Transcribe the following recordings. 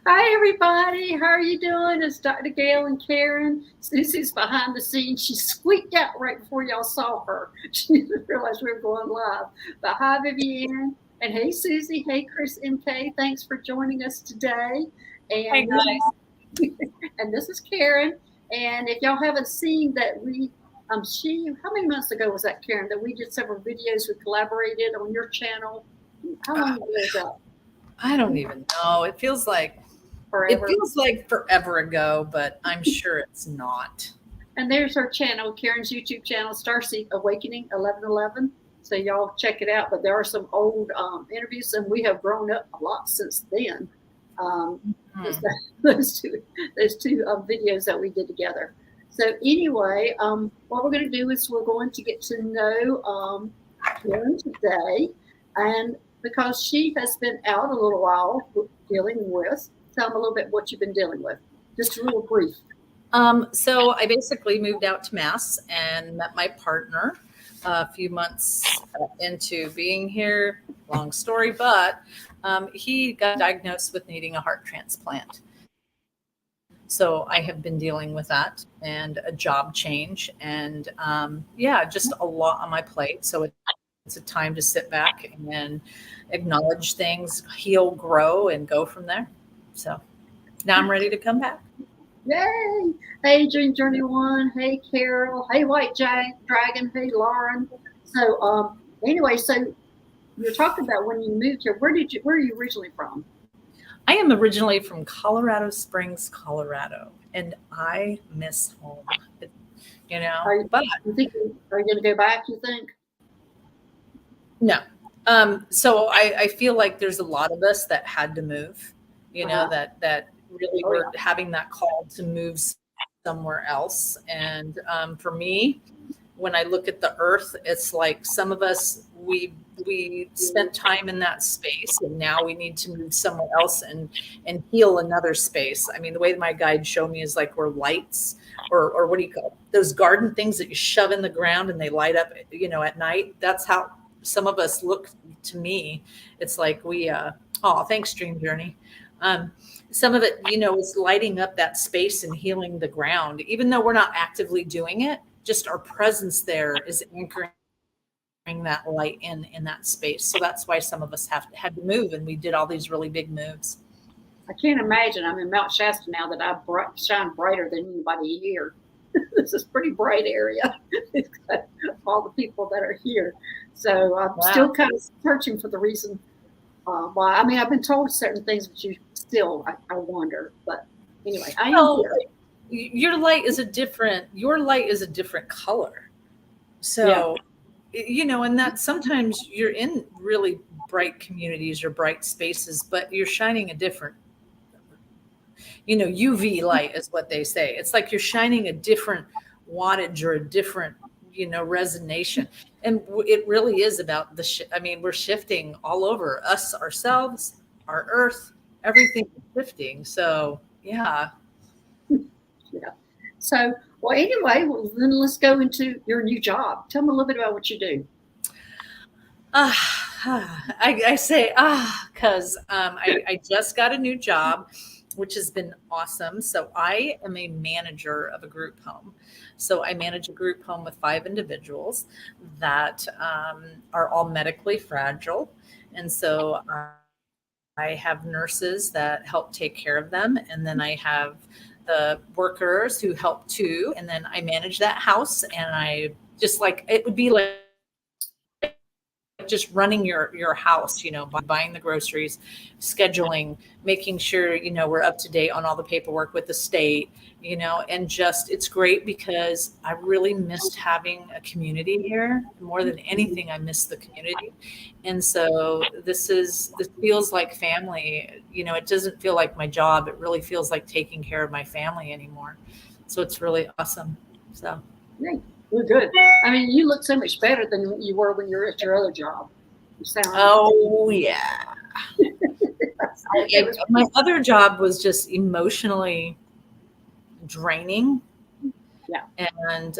Hi, everybody. How are you doing? It's Dr. Gail and Karen. Susie's behind the scenes. She squeaked out right before y'all saw her. She didn't realize we were going live. But hi, Vivian. And hey, Susie. Hey, Chris MK. Thanks for joining us today. Hey And this guys. and this is Karen. And if y'all haven't seen that, how many months ago was that, Karen? That we did several videos. We collaborated on your channel. How long Uh, ago was that? I don't even know. It Forever. feels like forever ago, but I'm sure it's not. And there's her channel, Karen's YouTube channel, Starseed Awakening 1111. So y'all check it out. But there are some old interviews, and we have grown up a lot since then. Um, those, Hmm. those two, those two videos that we did together. So anyway, what we're going to do is we're going to get to know Karen today, and because she has been out a little while dealing with, tell them a little bit what you've been dealing with. Just a little brief. So I basically moved out to Mass and met my partner a few months into being here. Long story, but he got diagnosed with needing a heart transplant. So I have been dealing with that and a job change and yeah, just a lot on my plate. So it's a time to sit back and acknowledge things, heal, grow, and go from there. So now I'm ready to come back. Yay! Hey, Dream Journey One. Hey, Carol. Hey, White Dragon. Hey, Lauren. So, anyway, so you're talking about when you moved here. Where are you originally from? I am originally from Colorado Springs, Colorado, and I miss home. It- Are you, but are you going to go back? You think? no. So I feel like there's a lot of us that had to move, Uh huh. that really Oh were yeah. having that call to move somewhere else. And for me, when I look at the earth, it's like some of us we spent time in that space, and now we need to move somewhere else and heal another space. I mean, the way my guide showed me is like we're lights, or what do you call those garden things that you shove in the ground and they light up, at night. That's how some of us look to me. It's like we oh, thanks, Dream Journey. Um, some of it, is lighting up that space and healing the ground, even though we're not actively doing it. Just our presence there is anchoring that light in that space. So that's why some of us had to move, and we did all these really big moves. I can't imagine. I'm in Mount Shasta now that shine brighter than anybody here. This is a pretty bright area. It's got all the people that are here. So I'm Wow. still kind of searching for the reason why. I mean, I've been told certain things, but I wonder. But anyway, I am Well, here. your light is a different color. Yeah. So, and that sometimes you're in really bright communities or bright spaces, but you're shining a different, UV light is what they say. It's like you're shining a different wattage or a different, resonation. And it really is about I mean, we're shifting all over us, ourselves, our earth, everything is shifting. So, yeah. Yeah. So, well, anyway, well, then let's go into your new job. Tell me a little bit about what you do. I say because I just got a new job, which has been awesome. So I am a manager of a group home. So I manage a group home with 5 individuals that are all medically fragile, and so I have nurses that help take care of them, and then I have the workers who help too, and then I manage that house, and I just like it would be like just running your house, buying the groceries, scheduling, making sure we're up to date on all the paperwork with the state, and just it's great because I really missed having a community here. More than anything, I miss the community. And so this feels like family. It doesn't feel like my job. It really feels like taking care of my family anymore. So it's really awesome. So Great. We're good. I mean, you look so much better than you were when you were at your other job. You sound, oh yeah. it was, My other job was just emotionally draining, yeah. and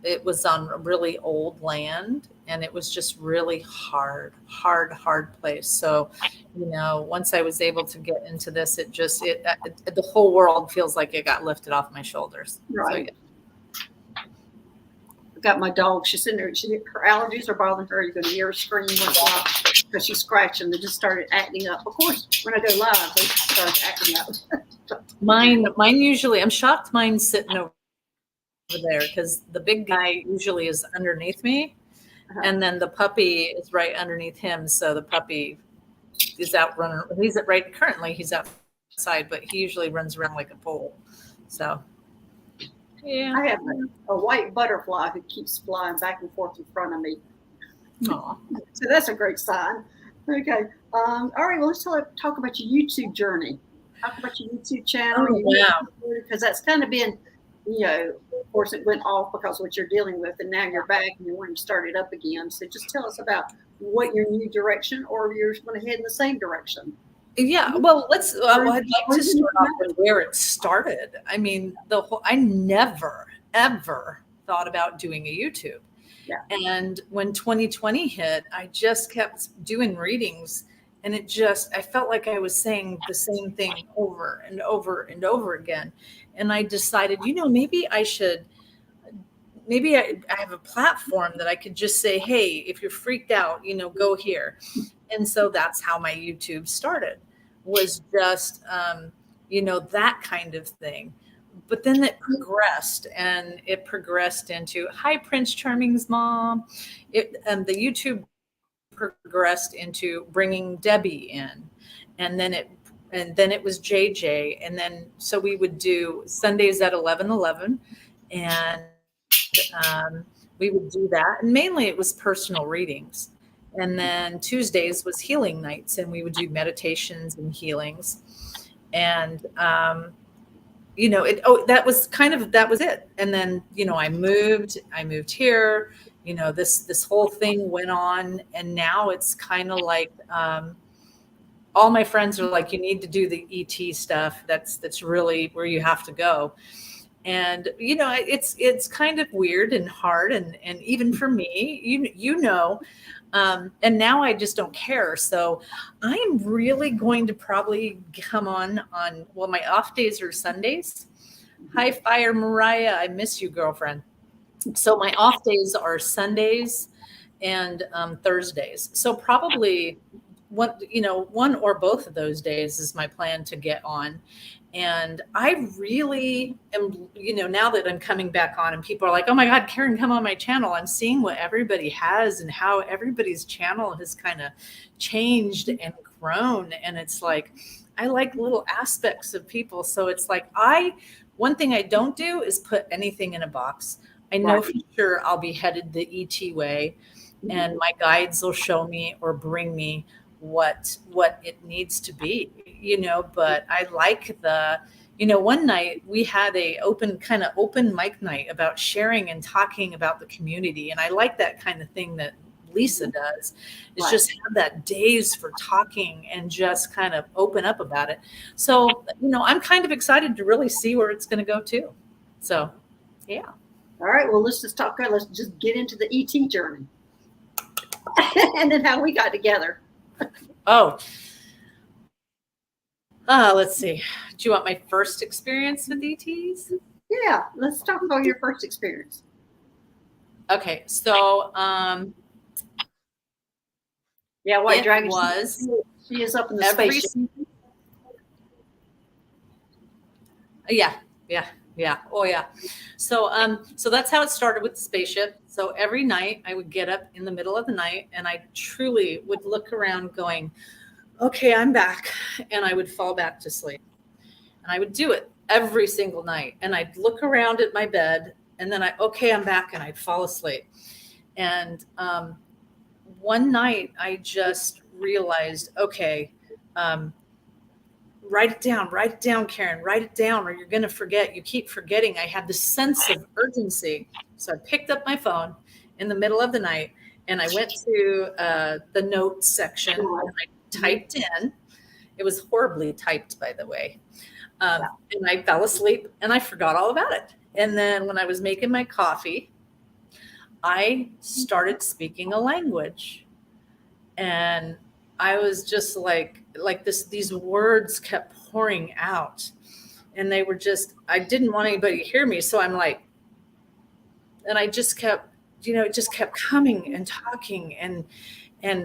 it was on really old land, and it was just really hard place. So, once I was able to get into this, the whole world feels like it got lifted off my shoulders. Right. So, I got my dog. She's in there. Her allergies are bothering her. You're going to hear her scream once in a while because she's scratching. They just started acting up. Of course, when I go live, they start acting up. Mine usually, I'm shocked mine's sitting over there because the big guy usually is underneath me, and then the puppy is right underneath him. So the puppy is out running. Currently he's outside, but he usually runs around like a pole. So yeah. I have a white butterfly who keeps flying back and forth in front of me. Aww. So that's a great sign. Okay. All right. Well, let's talk about your YouTube journey. Talk about your YouTube channel. Oh, wow. Because that's kind of been, of course, it went off because of what you're dealing with, and now you're back and you want to start it up again. So just tell us about what your new direction, or you're going to head in the same direction. Yeah, well, I'd like to start off with where it started. I mean, I never, ever thought about doing a YouTube. Yeah. And when 2020 hit, I just kept doing readings, and I felt like I was saying the same thing over and over and over again. And I decided, maybe I have a platform that I could just say, hey, if you're freaked out, go here. And so that's how my YouTube started, was just, that kind of thing. But then it progressed into, hi, Prince Charming's mom. The YouTube progressed into bringing Debbie in. And then it was JJ. And then, so we would do Sundays at 11:11, and we would do that. And mainly it was personal readings. And then Tuesdays was healing nights, and we would do meditations and healings. And, that was it. And then, I moved here, this whole thing went on, and now it's kind of like, all my friends are like, you need to do the ET stuff. That's really where you have to go. And, it's kind of weird and hard. And even for me, and now I just don't care. So I'm really going to probably come on, well, my off days are Sundays. Hi, Fire Mariah. I miss you, girlfriend. So my off days are Sundays and Thursdays. So probably one or both of those days is my plan to get on. And I really am, now that I'm coming back on and people are like, oh my God, Karen, come on my channel. I'm seeing what everybody has and how everybody's channel has kind of changed and grown. And it's like, I like little aspects of people. So it's like, one thing I don't do is put anything in a box. I know for sure I'll be headed the ET way, and my guides will show me or bring me what it needs to be, but I like one night we had a open mic night about sharing and talking about the community. And I like that kind of thing that Lisa does, is just have that days for talking and just kind of open up about it. So, I'm kind of excited to really see where it's going to go too. So, yeah. All right. Well, let's just talk. Let's just get into the ET journey and then how we got together. Let's see. Do you want my first experience with ETs? Yeah, let's talk about your first experience. Okay, so White Dragon she is up in the spaceship. Yeah. Oh yeah. So that's how it started with the spaceship. So every night I would get up in the middle of the night, and I truly would look around going, okay, I'm back. And I would fall back to sleep. And I would do it every single night. And I'd look around at my bed, and then I'm back, and I'd fall asleep. And one night I just realized, okay, write it down, Karen, write it down, or you're going to forget. You keep forgetting. I had this sense of urgency. So I picked up my phone in the middle of the night, and I went to the notes section, and I typed in. It was horribly typed, by the way. And I fell asleep, and I forgot all about it. And then when I was making my coffee, I started speaking a language, and I was just like these words kept pouring out, and they were just, I didn't want anybody to hear me. So I'm like, and I just kept, it just kept coming and talking. And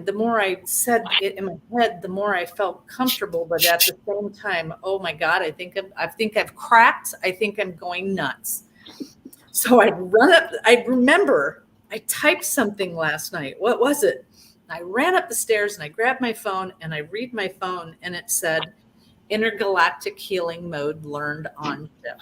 the more I said it in my head, the more I felt comfortable. But at the same time, oh my God, I think I've cracked. I think I'm going nuts. So I'd run up. I remember I typed something last night. What was it? I ran up the stairs and I grabbed my phone and I read my phone, and it said, "Intergalactic healing mode learned on ship."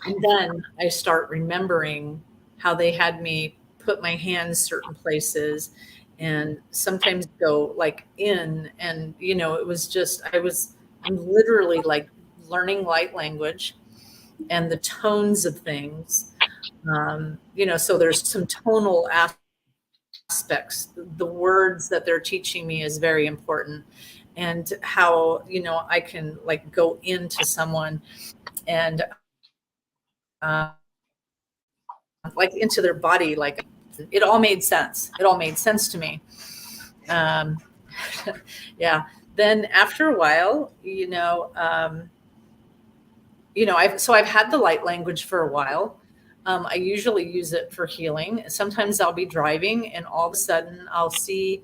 And then I start remembering how they had me put my hands certain places and sometimes go like in, and it was just, I'm literally like learning light language and the tones of things. So there's some tonal aspects. The words that they're teaching me is very important, and how I can like go into someone and like into their body. Like, it all made sense. It all made sense to me. Um, yeah. Then after a while, I've had the light language for a while. I usually use it for healing. Sometimes I'll be driving and all of a sudden I'll see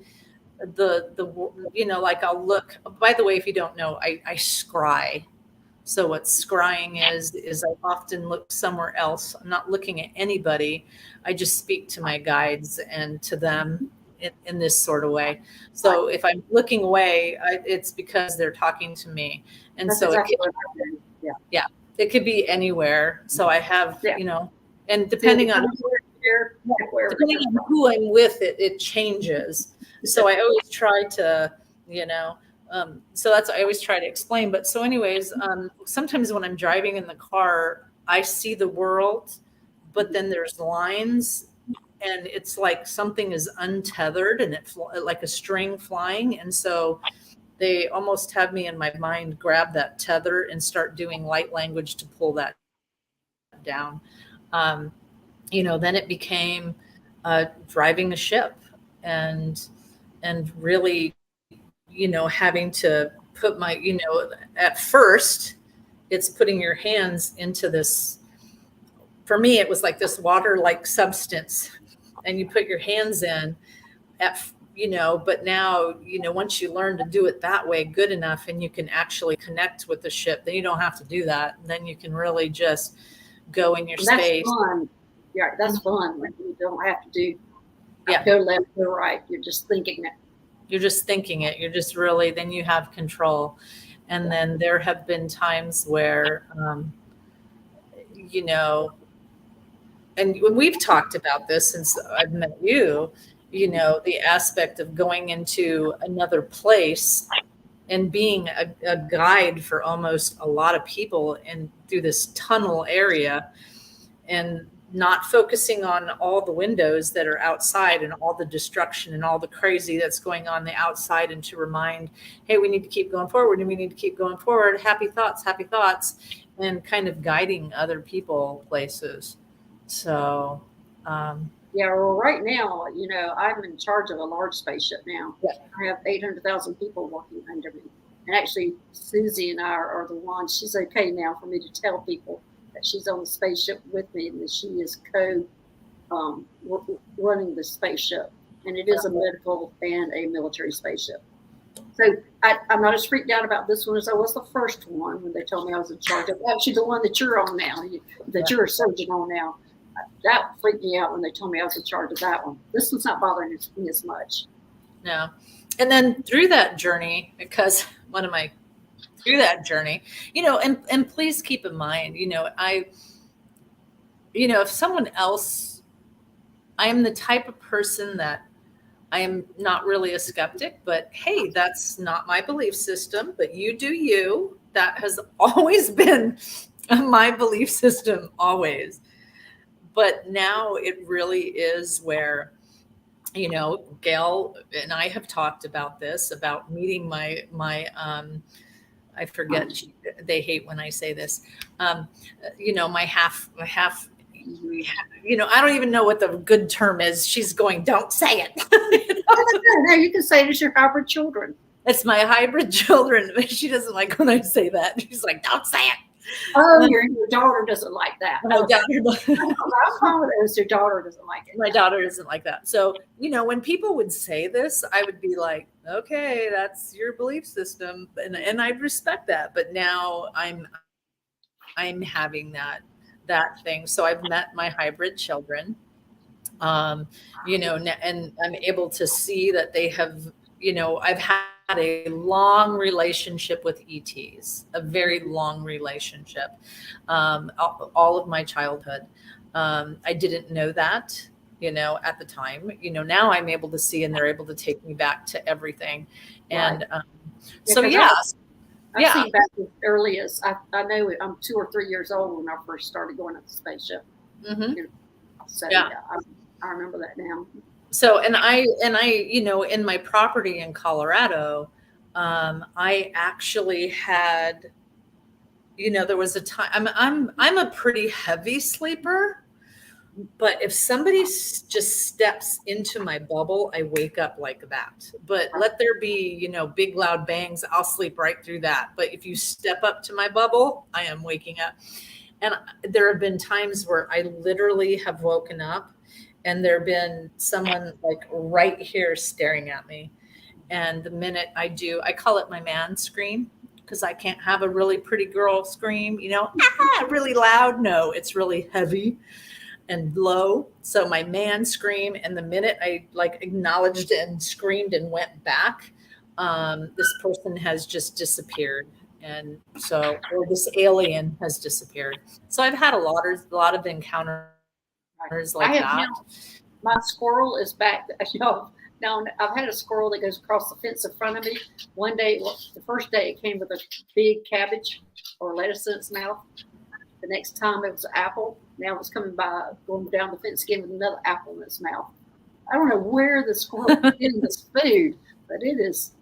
like I'll look. By the way, if you don't know, I scry. So what scrying is I often look somewhere else. I'm not looking at anybody. I just speak to my guides and to them in this sort of way. So if I'm looking away, it's because they're talking to me. And That's so exactly what I do. Yeah. yeah, it could be anywhere. So I have, and depending on who I'm with, it changes. So I always try to, so that's, I always try to explain. But so anyways, sometimes when I'm driving in the car, I see the world, but then there's lines, and it's like something is untethered and it's like a string flying. And so they almost have me in my mind grab that tether and start doing light language to pull that down. Then it became driving a ship, and really, having to put my, at first it's putting your hands into this. For me, it was like this water-like substance, and you put your hands in but now, once you learn to do it that way good enough and you can actually connect with the ship, then you don't have to do that. Then you can really just go in your space. Fun. Yeah, that's fun. When you don't have to do go left, go right. You're just thinking it. You're just thinking it. You're just really, then you have control. And then there have been times where, and we've talked about this since I've met you, the aspect of going into another place and being a guide for almost a lot of people and through this tunnel area, and not focusing on all the windows that are outside and all the destruction and all the crazy that's going on the outside, and to remind, hey, we need to keep going forward, and we need to keep going forward. Happy thoughts, and kind of guiding other people places. So, well, right now, I'm in charge of a large spaceship now. Yeah. I have 800,000 people working under me. And actually, Susie and I are the ones. She's okay now for me to tell people that she's on the spaceship with me and that she is running the spaceship. And it is a medical and a military spaceship. So I'm not as freaked out about this one as I was the first one when they told me I was in charge of. Actually, the one that you're on now, that you're a surgeon on now. That freaked me out when they told me I was in charge of that one. This one's not bothering me as much. No. And then through that journey, because through that journey, and please keep in mind, if someone else, I am the type of person that I am not really a skeptic, but hey, that's not my belief system, but you do you. That has always been my belief system, always. But now it really is where, Gail and I have talked about this, about meeting my I forget, they hate when I say this, my half I don't even know what the good term is. She's going, don't say it. No, you can say it as your hybrid children. It's my hybrid children. She doesn't like when I say that. She's like, don't say it. Oh, your daughter doesn't like that. My daughter, I'm calling it as your daughter doesn't like it. My daughter doesn't like that. So, when people would say this, I would be like, okay, that's your belief system. And I respect that. But now I'm having that thing. So I've met my hybrid children, and I'm able to see that they have, I've had a long relationship with ETs, a very long relationship, all of my childhood. I didn't know that, at the time. Now I'm able to see, and they're able to take me back to everything. And so, I've seen back as early as I know I'm 2 or 3 years old when I first started going up the spaceship. Mm-hmm. So I remember that now. So, and I, in my property in Colorado, I actually had, there was a time. I'm a pretty heavy sleeper, but if somebody just steps into my bubble, I wake up like that. But let there be, big loud bangs, I'll sleep right through that. But if you step up to my bubble, I am waking up. And there have been times where I literally have woken up and there been someone like right here staring at me. And the minute I call it my man scream, because I can't have a really pretty girl scream, really loud. No, it's really heavy and low. So my man scream, and the minute I acknowledged and screamed and went back, this person has just disappeared. And so, or this alien has disappeared. So I've had a lot of encounters like that. My squirrel is back. Now I've had a squirrel that goes across the fence in front of me. One day, the first day it came with a big cabbage or lettuce in its mouth. The next time it was an apple. Now it's coming by, going down the fence again with another apple in its mouth. I don't know where the squirrel is getting this food, but it is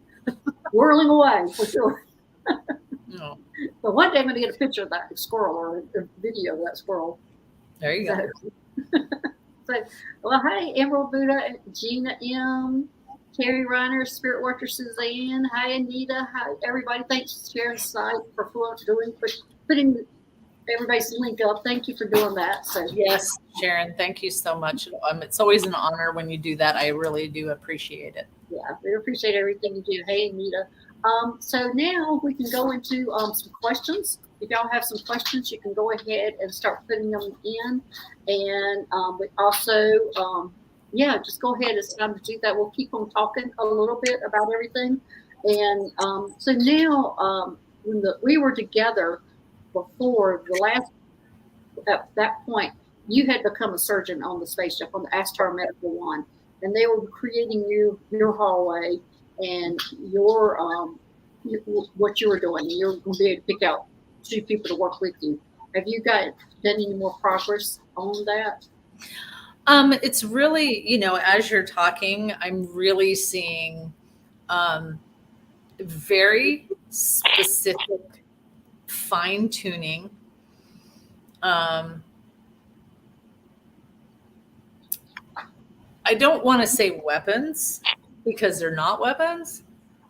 whirling away for sure. No. But one day I'm going to get a picture of that squirrel or a video of that squirrel. There you go. Well, hi, Emerald Buddha, Gina M, Terry Reiner, Spirit Watcher Suzanne. Hi, Anita. Hi, everybody. Thanks, Sharon Site, for putting everybody's link up. Thank you for doing that. So yes, Sharon, thank you so much. It's always an honor when you do that. I really do appreciate it. Yeah, we appreciate everything you do. Hey, Anita. So now we can go into some questions. If y'all have some questions, you can go ahead and start putting them in. And we also, just go ahead. It's time to do that. We'll keep on talking a little bit about everything. And so now, when we were together before at that point, you had become a surgeon on the spaceship, on the Astar Medical One, and they were creating your hallway and your what you were doing. And you're going to be able to pick out 2 people to work with you. Have you done any more progress on that? It's really, as you're talking, I'm really seeing very specific fine tuning. I don't want to say weapons because they're not weapons,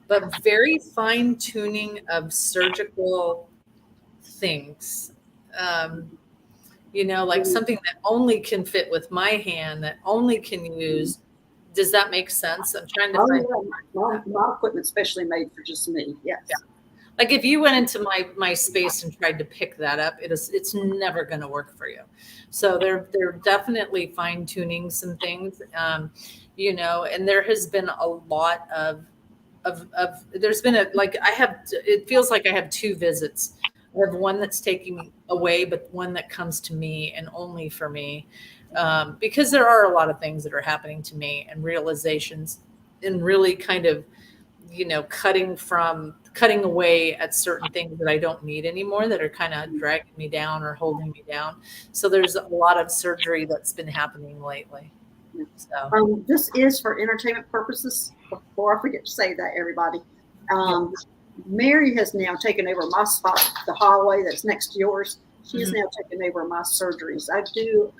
but very fine tuning of surgical things. Like something that only can fit with my hand, that only can use. Does that make sense? I'm trying to find. Yeah. My equipment specially made for just me. Yes. Yeah. Like if you went into my space and tried to pick that up, it's never going to work for you. So they're definitely fine tuning some things, and there has been a lot of there's been it feels like I have 2 visits. I have one that's taking away, but one that comes to me and only for me, because there are a lot of things that are happening to me and realizations, and really kind of, cutting away at certain things that I don't need anymore, that are kind of dragging me down or holding me down. So there's a lot of surgery that's been happening lately. So this is for entertainment purposes. Before I forget to say that, everybody. Mary has now taken over my spot, the hallway that's next to yours. She is now taking over my surgeries. I do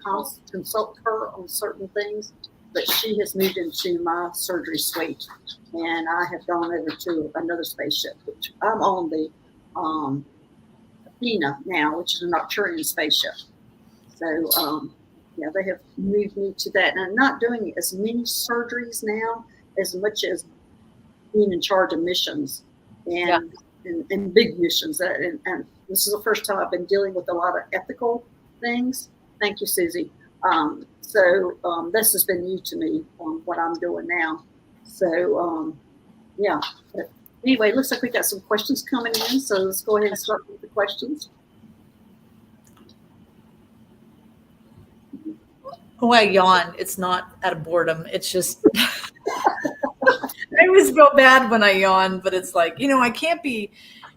consult her on certain things, but she has moved into my surgery suite, and I have gone over to another spaceship, which I'm on the Athena now, which is a Nocturian spaceship. So, yeah, they have moved me to that. And I'm not doing as many surgeries now as much as being in charge of missions and big missions. And this is the first time I've been dealing with a lot of ethical things. Thank you, Susie. So this has been new to me on what I'm doing now. So, yeah. But anyway, it looks like we got some questions coming in. So let's go ahead and start with the questions. Oh, I yawn. It's not out of boredom. It's just, I always feel bad when I yawn, but it's like, I can't be,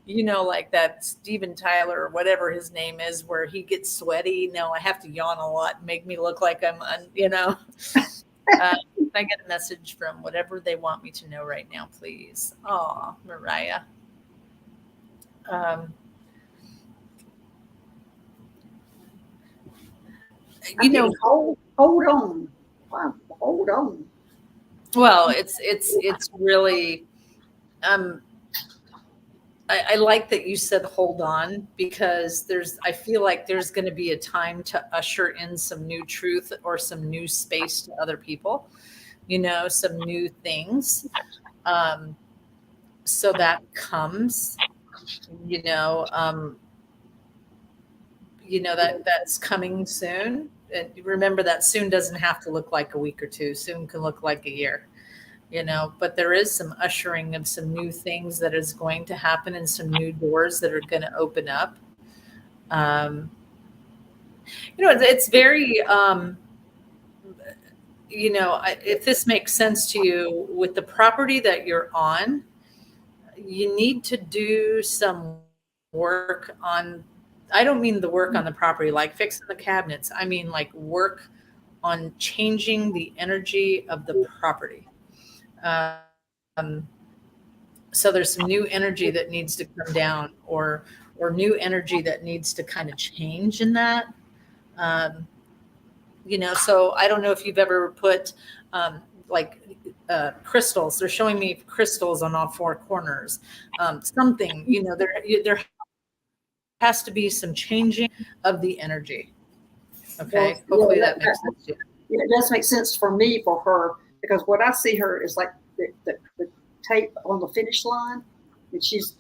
like that Steven Tyler or whatever his name is, where he gets sweaty. No, I have to yawn a lot and make me look like I'm, I get a message from whatever they want me to know right now, please. Oh, Mariah. Hold on. Wow, hold on. Well, it's really, I like that you said hold on, because I feel like there's going to be a time to usher in some new truth or some new space to other people, some new things. So that comes, that's coming soon. And remember that soon doesn't have to look like a week or two. Soon can look like a year, but there is some ushering of some new things that is going to happen and some new doors that are going to open up. It's very, if this makes sense to you, with the property that you're on, you need to do some work on, I don't mean the work on the property, like fixing the cabinets. I mean, like work on changing the energy of the property. So there's some new energy that needs to come down, or new energy that needs to kind of change in that. So I don't know if you've ever put crystals. They're showing me crystals on all four corners. Something, there has to be some changing of the energy. Okay. Well, hopefully that makes sense to you. Yeah, it does make sense for me, for her, because what I see her is like the tape on the finish line, and she's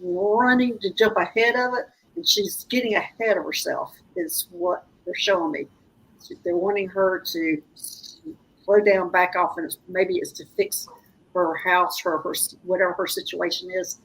running to jump ahead of it, and she's getting ahead of herself is what they're showing me. So they're wanting her to slow down, back off, and maybe it's to fix her house, her whatever her situation is.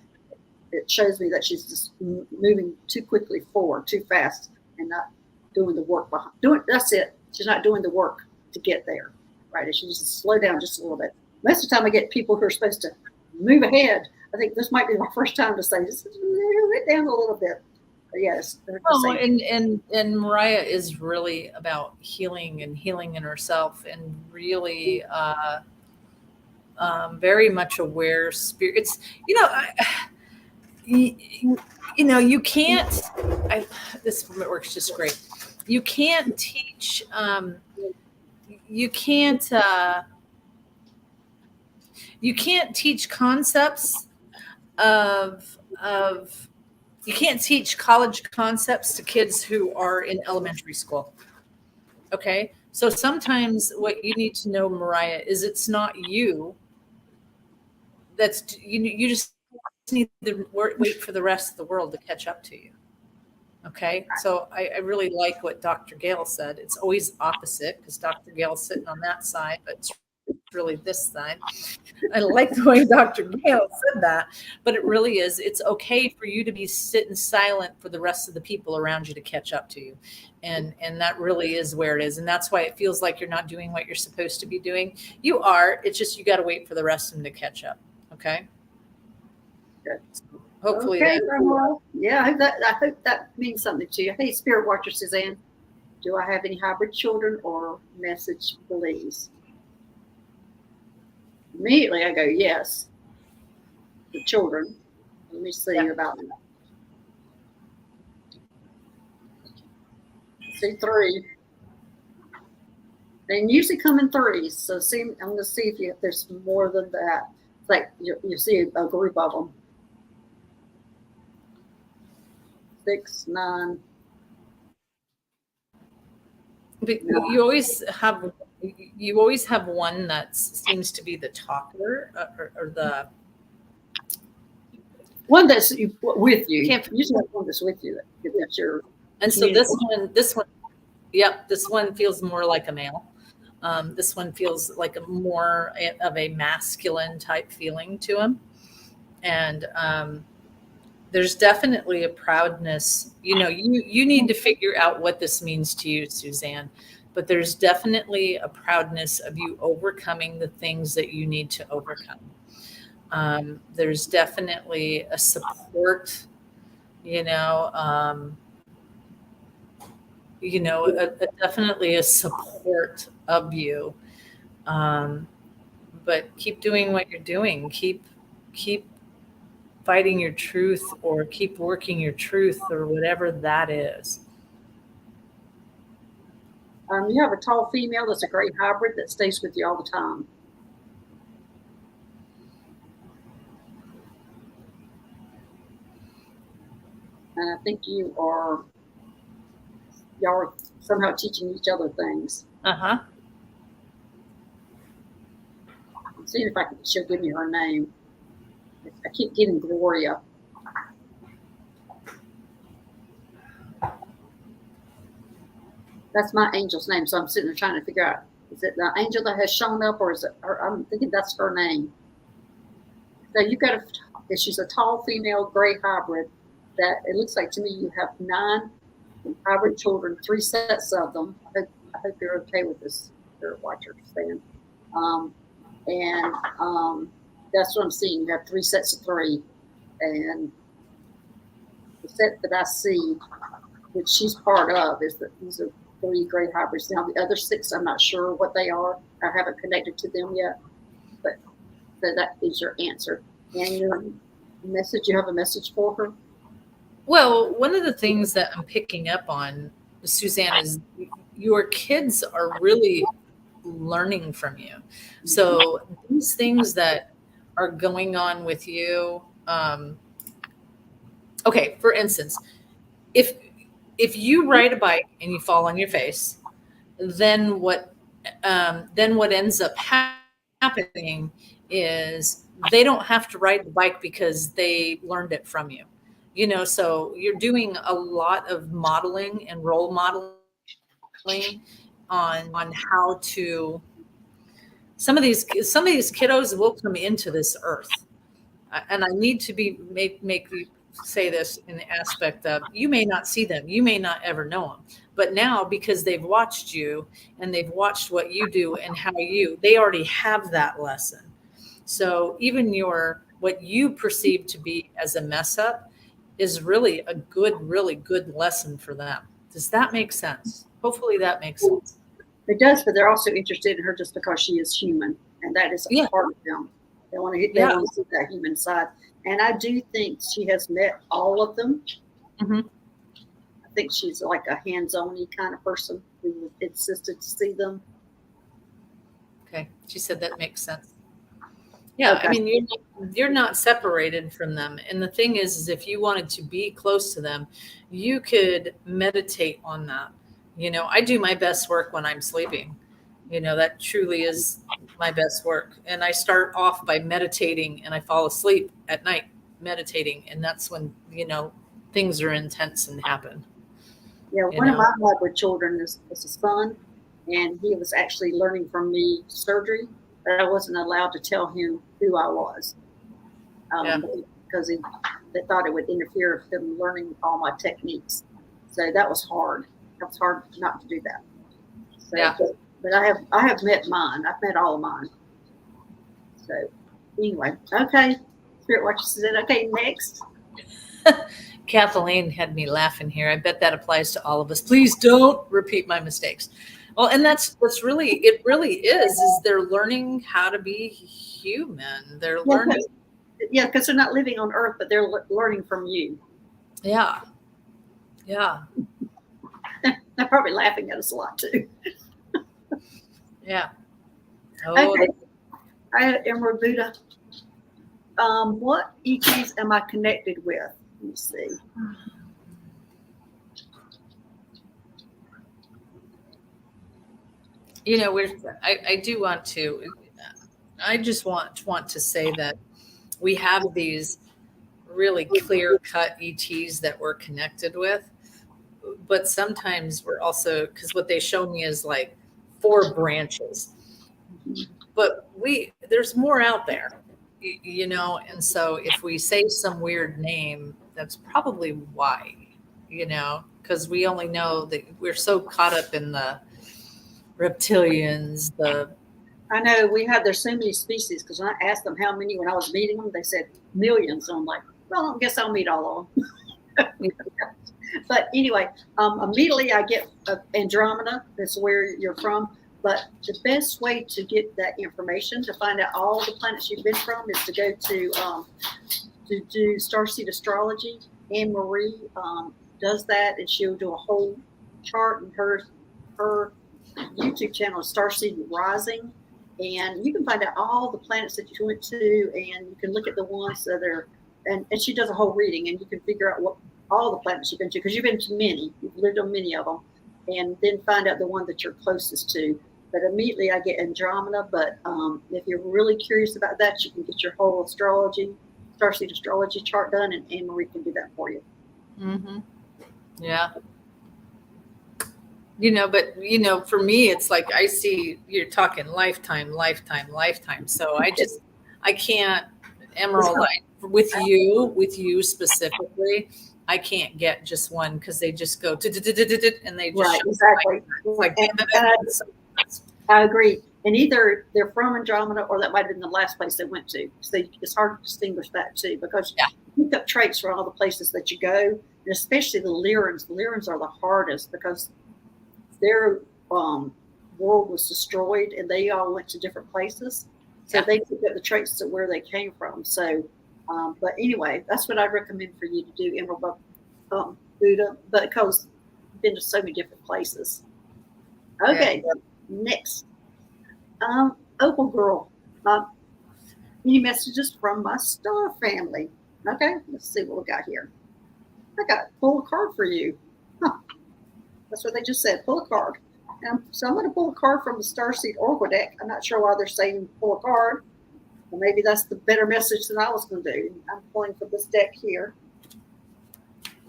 It shows me that she's just moving too quickly forward, too fast, and not doing the work behind. That's it. She's not doing the work to get there, right? If she just slow down just a little bit. Most of the time, I get people who are supposed to move ahead. I think this might be my first time to say, just move it down a little bit. But yes. Oh, and Mariah is really about healing in herself, and really very much aware spirit. It's, you can't, this works just great. You can't teach, you can't teach concepts you can't teach college concepts to kids who are in elementary school. Okay. So sometimes what you need to know, Mariah, is it's not you. You just need to wait for the rest of the world to catch up to you. Okay. So I really like what Dr. Gail said. It's always opposite, because Dr. Gail's sitting on that side, but it's really this side. I like the way Dr. Gail said that, but it really is. It's okay for you to be sitting silent for the rest of the people around you to catch up to you. And that really is where it is. And that's why it feels like you're not doing what you're supposed to be doing. You are. It's just, you got to wait for the rest of them to catch up. Okay. Good. Hopefully. Okay, yeah, I hope that means something to you. Hey, Spirit Watcher Suzanne, do I have any hybrid children or message, please? Immediately I go, yes. The children. Let me see about that. See 3. They usually come in 3s. So see, I'm going to see if there's more than that. It's like you see a group of them. 6, 9. But you always have one that seems to be the talker or the one that's with you. You usually have one that's with you. That's your. And so this one, yep, this one feels more like a male. This one feels like more of a masculine type feeling to him, and there's definitely a proudness. You need to figure out what this means to you, Suzanne. But there's definitely a proudness of you overcoming the things that you need to overcome. There's definitely a support, definitely a support of you. But keep doing what you're doing. Keep fighting your truth, or keep working your truth, or whatever that is. You have a tall female that's a gray hybrid that stays with you all the time. And I think y'all are somehow teaching each other things. Uh-huh. I'm seeing if she'll give me her name. I keep getting Gloria. That's my angel's name, so I'm sitting there trying to figure out, is it the angel that has shown up, or is it her? I'm thinking that's her name. So you've got she's a tall female gray hybrid that it looks like to me you have 9 hybrid children, 3 sets of them. I hope you're okay with this, your watcher saying. That's what I'm seeing. You have 3 sets of 3. And the set that I see, which she's part of, is that these are 3 gray hybrids. Now the other 6, I'm not sure what they are. I haven't connected to them yet. But so that is your answer. And your message, you have a message for her? Well, one of the things that I'm picking up on, Suzanne, is your kids are really learning from you. So these things that are going on with you, okay, for instance, if you ride a bike and you fall on your face, then what ends up happening is they don't have to ride the bike because they learned it from you. So you're doing a lot of modeling and role modeling on how to. Some of these kiddos will come into this earth, and I need to make you say this in the aspect of, you may not see them, you may not ever know them, but now because they've watched you and they've watched what you do and how they already have that lesson. So even what you perceive to be as a mess up is really a really good lesson for them. Does that make sense? Hopefully that makes sense. It does, but they're also interested in her just because she is human, and that is a part of them. They want to see that human side. And I do think she has met all of them. Mm-hmm. I think she's like a hands-on-y kind of person who insisted to see them. Okay, she said that makes sense. Yeah, okay. I mean, you're not separated from them. And the thing is if you wanted to be close to them, you could meditate on that. I do my best work when I'm sleeping. That truly is my best work. And I start off by meditating, and I fall asleep at night meditating. And that's when, things are intense and happen. Yeah, one of my hybrid children is a son, and he was actually learning from me surgery. But I wasn't allowed to tell him who I was because they thought it would interfere with him learning all my techniques. So that was hard. It was hard not to do that. So, yeah. But I have met mine. I've met all of mine. So anyway, okay. Spirit Watcher said, okay, next. Kathleen had me laughing here. I bet that applies to all of us. Please don't repeat my mistakes. Well, and it really is they're learning how to be human. They're learning. Yeah, because they're not living on Earth, but they're learning from you. Yeah. Yeah. They're probably laughing at us a lot too. Yeah. Oh, Okay, Emerald Buddha. What ETs am I connected with? Let me see. you know, I do want to, I just want to say that we have these really clear cut ETs that we're connected with, but sometimes we're also, because what they show me is like 4 branches, but there's more out there, you know, and so if we say some weird name, that's probably why, you know, because we only know that we're so caught up in the reptilians, I know there's so many species because when I asked them how many when I was meeting them, they said millions. So I'm like, well, I guess I'll meet all of them. But anyway, immediately I get Andromeda. That's where you're from. But the best way to get that information to find out all the planets you've been from is to go to do Starseed astrology. Anne Marie does that, and she'll do a whole chart. And her YouTube channel is Starseed Rising, and you can find out all the planets that you went to, and you can look at the ones that are. And she does a whole reading, and you can figure out what all the planets you've been to, because you've been to many, you've lived on many of them, and then find out the one that you're closest to. But immediately I get Andromeda. But if you're really curious about that, you can get your whole Starseed astrology chart done, and Anne Marie can do that for you. mm-hmm. Yeah. You know, but you know, for me, it's like I see you're talking lifetime. So I can't, Emerald, with you specifically, I can't get just one because they just go and they just right, exactly. like I agree. And either they're from Andromeda or that might have been the last place they went to. So it's hard to distinguish that too, because you pick up traits from all the places that you go, and especially the Lyrans. The Lyrans are the hardest because their world was destroyed and they all went to different places. So they pick up the traits to where they came from. So, but anyway, that's what I'd recommend for you to do, Emerald Buddha, because you've been to so many different places. Okay, next. Opal Girl. Any messages from my star family? Okay, let's see what we got here. I got pull a card for you. Huh. That's what they just said. Pull a card. So I'm going to pull a card from the Starseed Oracle deck. I'm not sure why they're saying pull a card. Well, maybe that's the better message than I was going to do. I'm pulling from this deck here.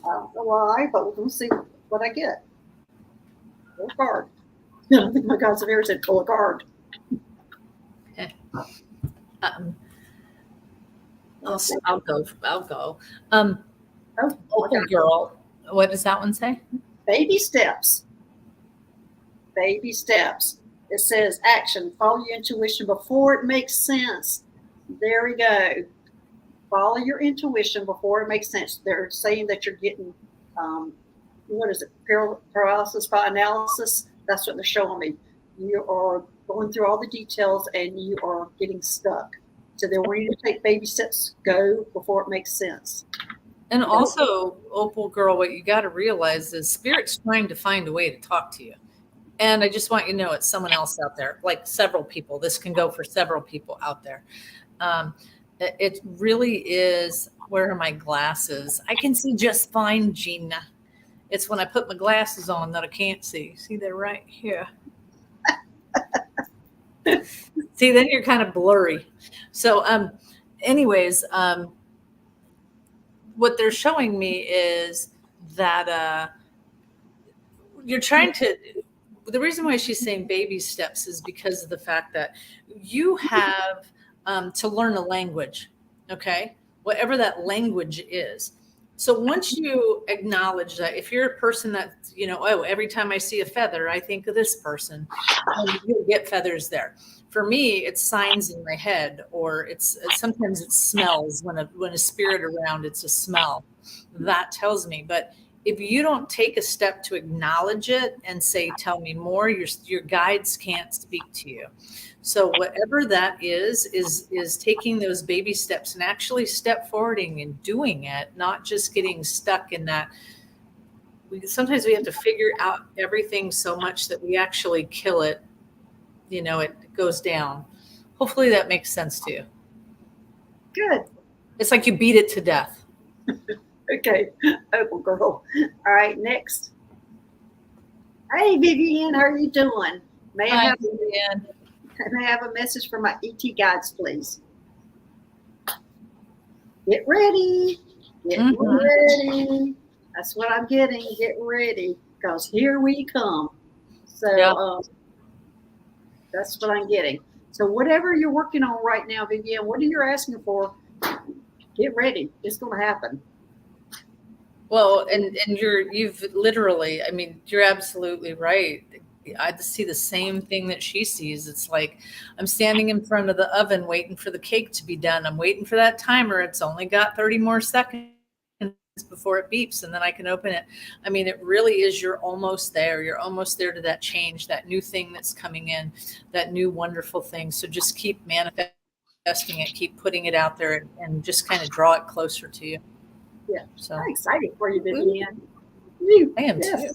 I don't know why, but we're going to see what I get. Pull a card. I don't think my gods have ever said pull a card. I'll go. Opal Girl. What does that one say? Baby steps. Baby steps. It says action. Follow your intuition before it makes sense. There we go. Follow your intuition before it makes sense. They're saying that you're getting, what is it, paralysis by analysis? That's what they're showing me. You are going through all the details and you are getting stuck. So they're wanting to take baby steps, go before it makes sense. And also, Opal Girl, what you got to realize is Spirit's trying to find a way to talk to you. And I just want you to know it's someone else out there, like several people. This can go for several people out there. It really is. Where are my glasses? I can see just fine, Gina. It's when I put my glasses on that I can't see. See, they're right here. See, then you're kind of blurry. So, anyways, what they're showing me is that you're trying to. The reason why she's saying baby steps is because of the fact that you have to learn a language, okay? Whatever that language is. So once you acknowledge that, if you're a person that, you know, oh, every time I see a feather, I think of this person, you'll get feathers there. For me, it's signs in my head, or sometimes it smells when a spirit around, it's a smell that tells me. But if you don't take a step to acknowledge it and say, tell me more, your guides can't speak to you. So whatever that is taking those baby steps and actually step forwarding and doing it, not just getting stuck in that sometimes we have to figure out everything so much that we actually kill it. It goes down. Hopefully that makes sense to you. Good. It's like you beat it to death. Okay. Opal girl. All right, next. Hey, Vivian, how are you doing? May I Hi, have Vivian. May I have a message from my ET guides, please? Get ready. Get ready. That's what I'm getting. Get ready, because here we come. So Yeah. that's what I'm getting. So whatever you're working on right now, Vivian, what are you asking for? Get ready. It's going to happen. Well, and you've literally, I mean, you're absolutely right. I see the same thing that she sees. It's like I'm standing in front of the oven waiting for the cake to be done. I'm waiting for that timer. It's only got 30 more seconds before it beeps, and then I can open it. I mean, it really is, you're almost there. You're almost there to that change, that new thing that's coming in, that new wonderful thing. So just keep manifesting it, keep putting it out there, and just kind of draw it closer to you. Yeah. So I'm excited for you, Vivian. I am too.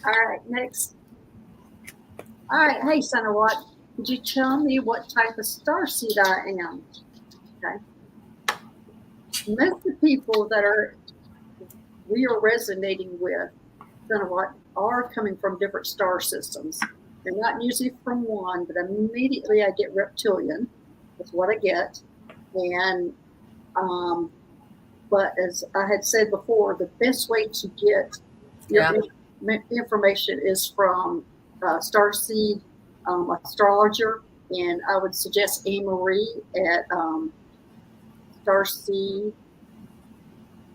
All right, next. All right, hey, son of what? Could you tell me what type of starseed I am? Okay. Most of the people that we are resonating with, son of what, are coming from different star systems. They're not usually from one, but immediately I get reptilian. That's what I get. And but as I had said before, the best way to get your information is from Starseed astrologer, and I would suggest Marie at Starseed.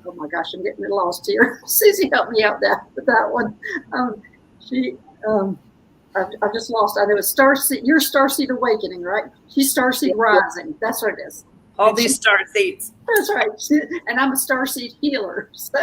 Oh my gosh, I'm getting lost here. Susie, help me out with that one. I've just lost. I know it's Starseed. You're Starseed Awakening, right? She's Starseed Rising. That's what it is. All these star seeds. That's right. And I'm a starseed healer. So,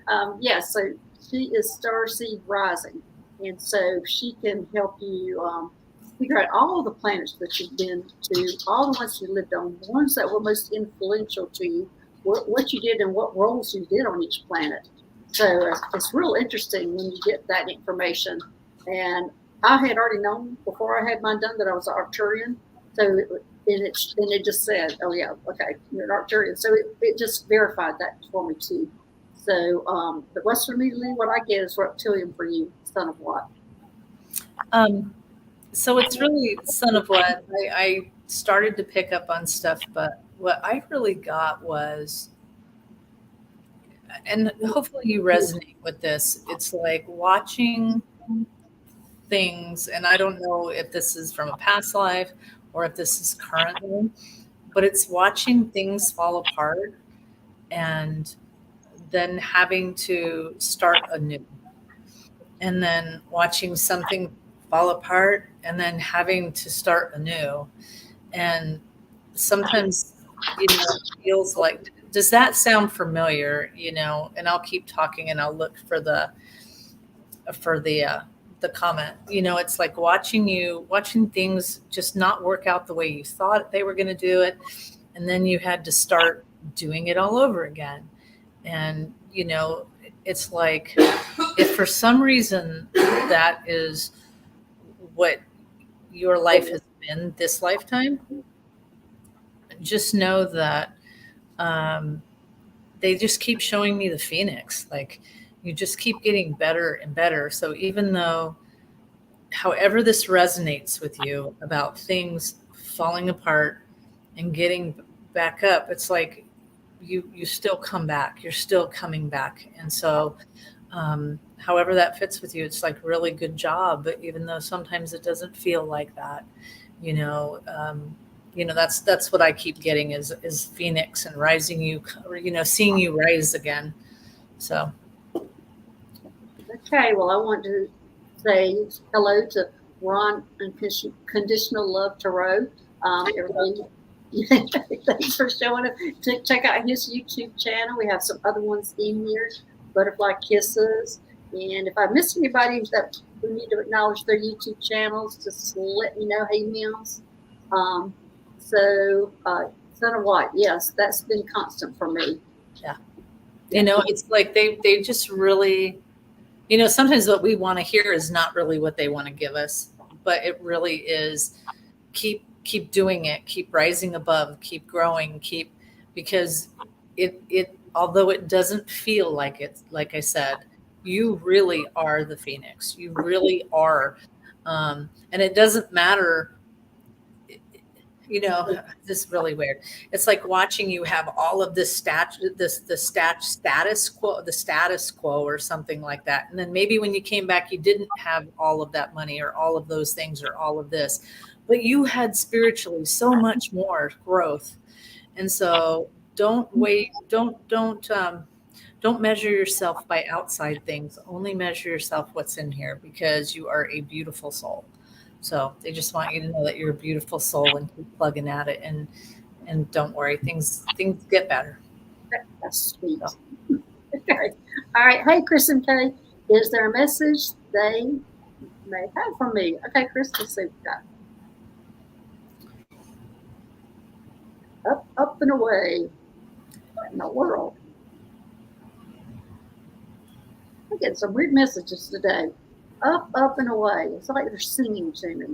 so she is Starseed Rising. And so she can help you figure out all the planets that you've been to, all the ones you lived on, the ones that were most influential to you, what you did and what roles you did on each planet. So it's real interesting when you get that information. And I had already known before I had mine done that I was an Arcturian. So it just said, oh yeah, okay, you're an Arcturian. So it just verified that for me too. So but Western immediately what I get is reptilian for you, son of what? So it's really son of what. I started to pick up on stuff, but what I really got was, and hopefully you resonate with this, it's like watching things, and I don't know if this is from a past life or if this is currently, but it's watching things fall apart and then having to start anew, and then watching something fall apart and then having to start anew. And sometimes, it feels like, does that sound familiar? And I'll keep talking and I'll look for the comment. It's like watching things just not work out the way you thought they were going to do it, and then you had to start doing it all over again. And it's like, if for some reason that is what your life has been this lifetime, just know that they just keep showing me the phoenix. Like, you just keep getting better and better. So even though, however this resonates with you about things falling apart and getting back up, it's like you still come back. You're still coming back. And so however that fits with you, it's like, really good job. But even though sometimes it doesn't feel like that, that's what I keep getting is Phoenix and rising you, seeing you rise again. So. Okay, well, I want to say hello to Ron and Conditional Love Tarot. Everybody, thanks for showing up. Check out his YouTube channel. We have some other ones in here, Butterfly Kisses. And if I miss anybody that we need to acknowledge their YouTube channels, just let me know. Hey, Mills. Son of what? Yes, that's been constant for me. Yeah. You know, it's like they just really, you know, sometimes what we want to hear is not really what they want to give us, but it really is keep doing it, keep rising above, keep growing, because it although it doesn't feel like it, like I said, you really are the phoenix. You really are. And it doesn't matter, you know, this is really weird. It's like watching you have all of this status quo or something like that. And then maybe when you came back, you didn't have all of that money or all of those things or all of this, but you had spiritually so much more growth. And so don't wait, don't measure yourself by outside things. Only measure yourself what's in here, because you are a beautiful soul. So they just want you to know that you're a beautiful soul and keep plugging at it, and don't worry, things get better. That's sweet. So. Okay. All right. Hey, Chris and Kay, is there a message they may have for me? Okay, Chris, let's see what we got. Up and away. What in the world? I get some weird messages today. Up and away. It's like they're singing to me.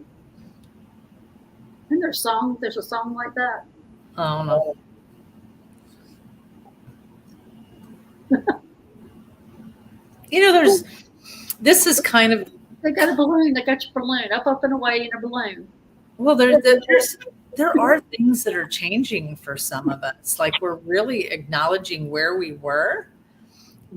Isn't there a song? There's a song like that. I don't know. You know, this is kind of. They got a balloon. They got your balloon up and away in a balloon. Well, there are things that are changing for some of us. Like, we're really acknowledging where we were,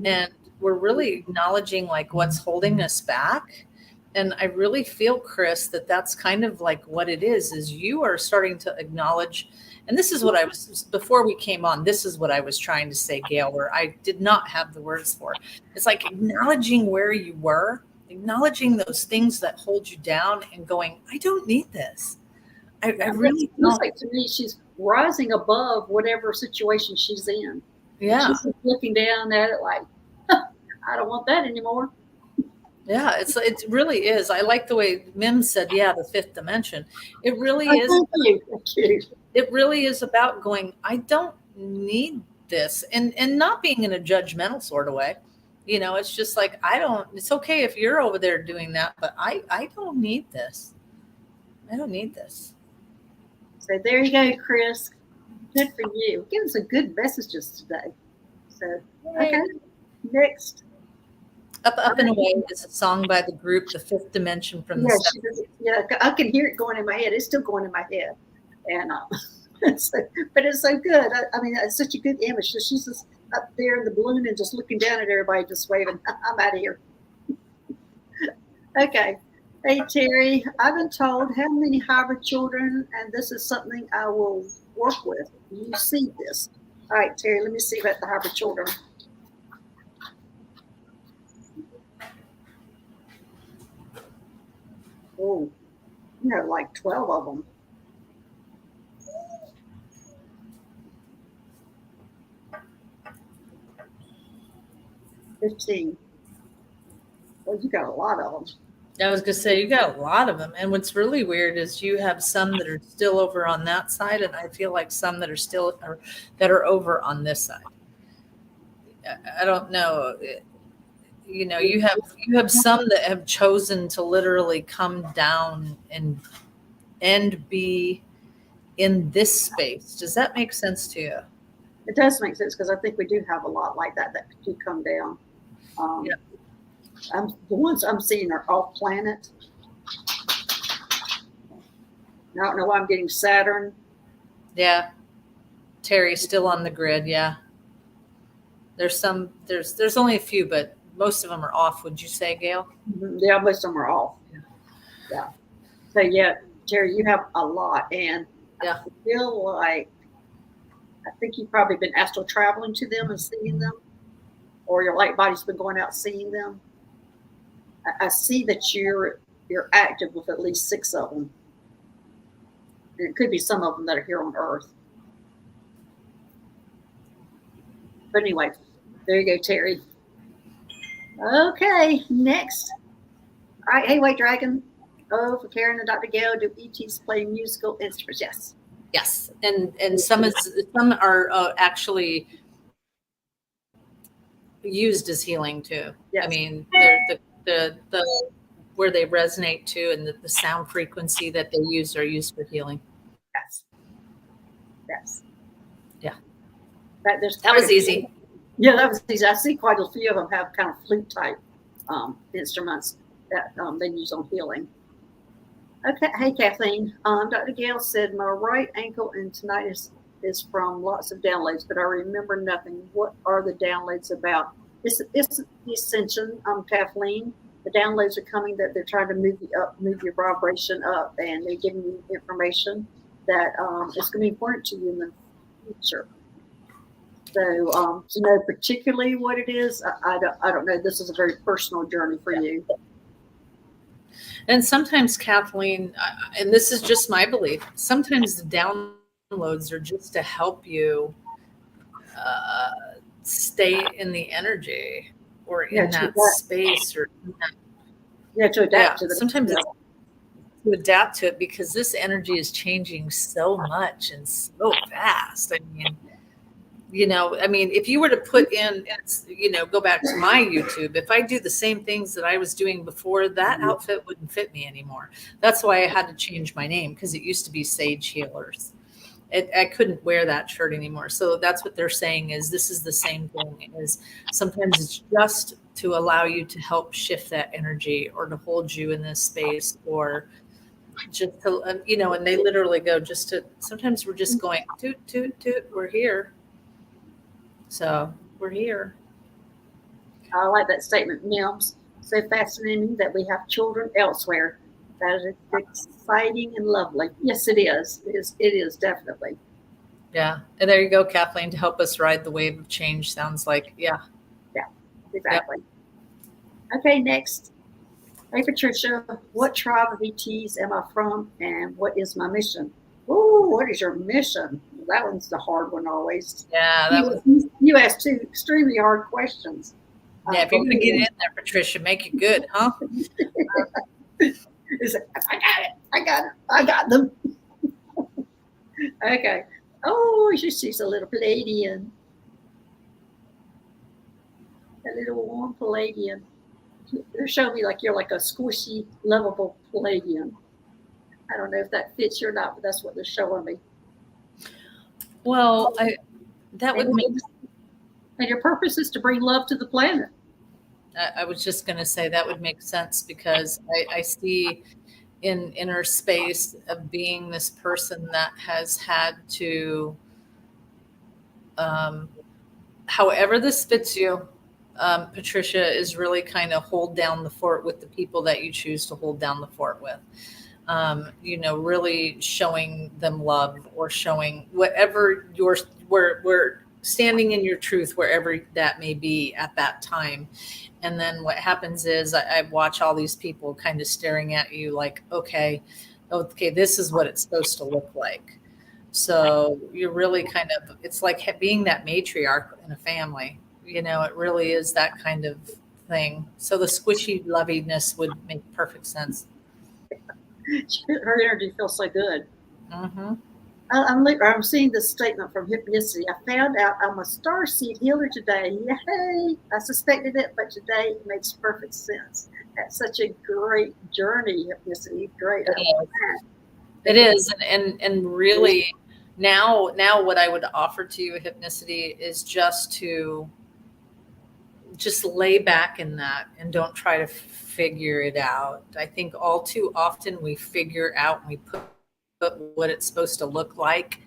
and we're really acknowledging like what's holding us back. And I really feel, Chris, that that's kind of like what it is you are starting to acknowledge. And this is what I was, before we came on, this is what I was trying to say, Gail, where I did not have the words for. It's like acknowledging where you were, acknowledging those things that hold you down, and going, I don't need this. I really don't. Like, to me, she's rising above whatever situation she's in. Yeah. She's looking down at it like, I don't want that anymore. Yeah, it really is. I like the way Mim said, yeah, the fifth dimension. It really is. Thank you. It really is about going, I don't need this, and not being in a judgmental sort of way. You know, it's just like, it's okay if you're over there doing that, but I don't need this. I don't need this. So there you go, Chris. Good for you. Give us some good messages today. So, okay, next. Up and Away is a song by the group The Fifth Dimension from the 70s. Yeah, I can hear it going in my head. It's still going in my head. And but it's so good. I mean, it's such a good image. So she's just up there in the balloon and just looking down at everybody, just waving, I'm out of here. Okay. Hey, Terry, I've been told how many hybrid children, and this is something I will work with. You see this. All right, Terry, let me see about the hybrid children. Oh, you have like 12 of them. $15. Well, you got a lot of them. I was going to say, you got a lot of them. And what's really weird is you have some that are still over on that side, and I feel like some that are still that are over on this side. I don't know. You know, you have some that have chosen to literally come down and be in this space. Does that make sense to you? It does make sense, because I think we do have a lot like that do come down. Yeah. The ones I'm seeing are off planet. I don't know why I'm getting Saturn. Yeah. Terry's still on the grid. Yeah. There's only a few, but most of them are off. Would you say, Gail? Mm-hmm. Yeah, most of them are off. Yeah. So yeah, Terry, you have a lot, and yeah. I feel like, I think you've probably been astral traveling to them and seeing them, or your light body's been going out seeing them. I see that you're active with at least 6 of them. And it could be some of them that are here on Earth. But anyway, there you go, Terry. Okay, next. All right, hey, White Dragon. Oh, for Karen and Dr. Gail, do ETs play musical instruments? Yes. Yes, and some are actually used as healing too. Yes. I mean, they're the where they resonate to, and the sound frequency that they use are used for healing. Yes. Yes. Yeah. That was easy. Yeah, that was easy. I see quite a few of them have kind of flute type instruments that they use on healing. Okay. Hey, Kathleen. Dr. Gail said my right ankle and tinnitus is from lots of downloads, but I remember nothing. What are the downloads about? It's the ascension, Kathleen. The downloads are coming that they're trying to move you up, move your vibration up, and they're giving you information that is going to be important to you in the future. So to know particularly what it is, I don't know. This is a very personal journey for you. And sometimes, Kathleen, and this is just my belief, sometimes the downloads are just to help you stay in the energy or in that space, or to adapt to the sometimes it's to adapt to it, because this energy is changing so much and so fast. I mean, if you were to put in, go back to my YouTube, if I do the same things that I was doing before, that outfit wouldn't fit me anymore. That's why I had to change my name, because it used to be Sage Healers. I couldn't wear that shirt anymore. So that's what they're saying, is this is the same thing. Is sometimes it's just to allow you to help shift that energy, or to hold you in this space, or just to, and they literally go just to, sometimes we're just going toot, toot, toot, we're here. So we're here. I like that statement, Mims. So fascinating that we have children elsewhere. That is exciting and lovely. Yes, it is. It is definitely. Yeah. And there you go, Kathleen, to help us ride the wave of change. Sounds like, yeah. Yeah, exactly. Yep. Okay, next. Hey, Patricia, what tribe of ETs am I from, and what is my mission? Ooh, what is your mission? That one's the hard one always. Yeah, you asked two extremely hard questions. Yeah, if you're going to get in there, Patricia, make it good, huh? I got them. Okay. Oh, she's a little Palladian. A little warm Palladian. They're showing me like you're like a squishy, lovable Palladian. I don't know if that fits you or not, but that's what they're showing me. Well, that would make. And your purpose is to bring love to the planet. I was just going to say that would make sense, because I see in inner space of being this person that has had to, however this fits you, Patricia, is really kind of hold down the fort with the people that you choose to hold down the fort with. Really showing them love, or showing whatever we're standing in your truth, wherever that may be at that time. And then what happens is I watch all these people kind of staring at you like, okay, this is what it's supposed to look like. So you're really kind of, it's like being that matriarch in a family. It really is that kind of thing. So the squishy loviness would make perfect sense. Her energy feels so good. Mm-hmm. I'm seeing this statement from Hypnicity. I found out I'm a Starseed healer today. Yay! I suspected it, but today it makes perfect sense. That's such a great journey, Hypnicity. Great. It is. And really now what I would offer to you, Hypnicity, is just lay back in that and don't try to figure it out. I think all too often we figure out and we put what it's supposed to look like,